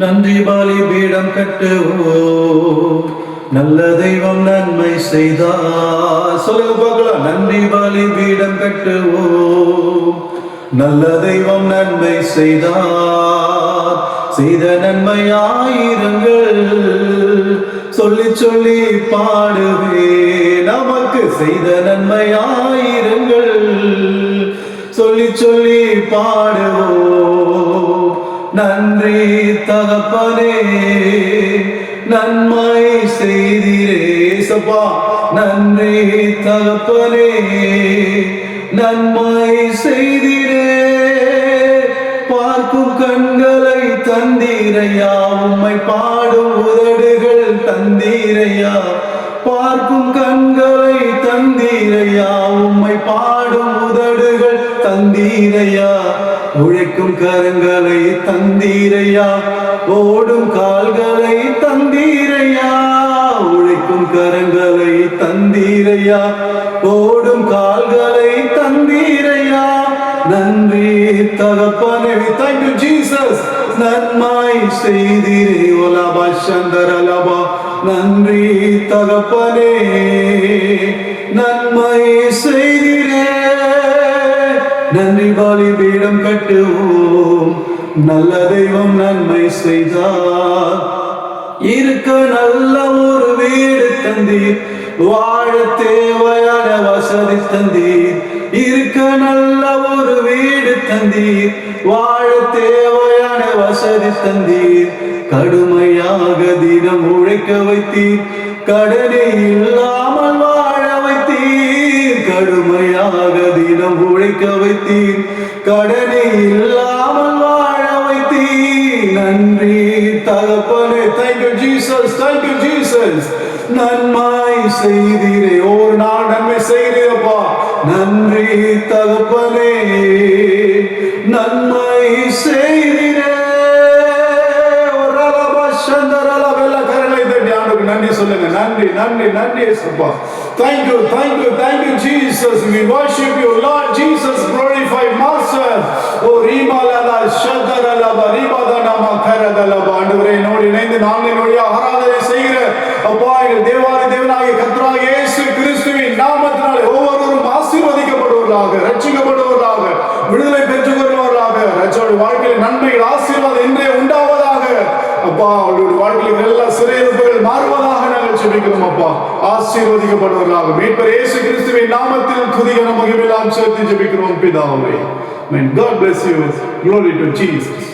நன்றி பலி பீடம் கட்டுவோம், நல்ல தெய்வம் நன்மை செய்தார். சொல்லுங்க பார்க்கலாம். நன்றி பலி பீடம் கட்டுவோம், நல்ல தெய்வம் நன்மை செய்தார். செய்த நன்மை ஆயிரங்கள் சொல்லி சொல்லி பாடுவே, நமக்கு செய்த நன்மை ஆயிரங்கள் சொல்லி சொல்லி பாடுவோம். நன்றி தகப்பனே, நன்மை செய்திரே சப்பா. நன்றி தகப்பனே, நன்மை செய்திரே. பார்க்கும் கண்களை தந்தீரையா, உம்மை பாடும் உதடுகள் தந்தீரையா. பார்க்கும் கண்களை தந்தீரையா, உம்மை பாடும் உதடுகள் தந்தீரையா. உழைக்கும் கரங்களை தந்தீரையா, ஓடும் கால்களை தந்தீரையா. உழைக்கும் கரங்களை தந்தீரையா, ஓடும் கால்களை தந்தீரையா. நன்றி தகப்பனே, thank you Jesus. நன்மை செய்திரே ஒலபா சந்தரலபா. நன்றி தகப்பனே, நன்மை செய்திரே. நன்றி பலி பீடம் கட்டுவோம், நல்ல தெய்வம் நன்மை செய்தார். இருக்க நல்ல ஒரு வீடு தந்தீர், வாழ தேவையான வசதி தந்தீர். இருக்க நல்ல ஒரு வீடு தந்தீர், வாழ தேவையான வசதி தந்தீர். கடுமையாக தினம் உழைக்க வைத்தீர், கடனே இல்லாமல் வாழ வைத்தீர். கடுமையாக தினம் உழைக்க வைத்தீர், கடனே இல்லாமல் வாழ வைத்தீர். நன்றி தகப்பனே, thank you Jesus, thank you Jesus. நன்மை செய்திரே, ஒரு நாள் நன்மை செய்கிறப்பா. நன்றி தகப்பனே, நன்மை செய்திரே. நன்றி சொல்லுங்க. நன்றி நன்றி நன்றி ஏசப்பா. Thank you, thank you, thank you Jesus. We worship you Lord Jesus, glorified master. O rimalala shadaralaba ribadana karadalaba. ஆண்டவரே, என்னோடு இணைந்து நாங்கள் ஆராதனை செய்கிற அப்பா, எங்கள் தேவாதி தேவனாகிய கர்த்தராகிய இயேசு கிறிஸ்துவின் நாமத்தினாலே ஒவ்வொருவரும் ஆசீர்வதிக்கப்படுவதாக, ரட்சிக்கப்படுவதாக, விடுதலை பெற்றுக் கொள்வதாக, ரட்சகருடைய வாழ்க்கையில் நன்மைகள் ஆசீர்வாதம் இன்றே உண்டாவதாக. அப்பா, அவருடைய வாழ்க்கையில் எல்லா சிறையிருப்புகள் மாறுவதாக நாங்கள் ஜெபிக்கிறோம். அப்பா, ஆசீர்வதிக்கப்படுவதாக மீட்பர் இயேசு கிறிஸ்துவின் நாமத்தில் துதிகன மகிமையெல்லாம் செலுத்தி ஜெபிக்கிறோம் பிதாவே. May God bless you. Glory to Jesus.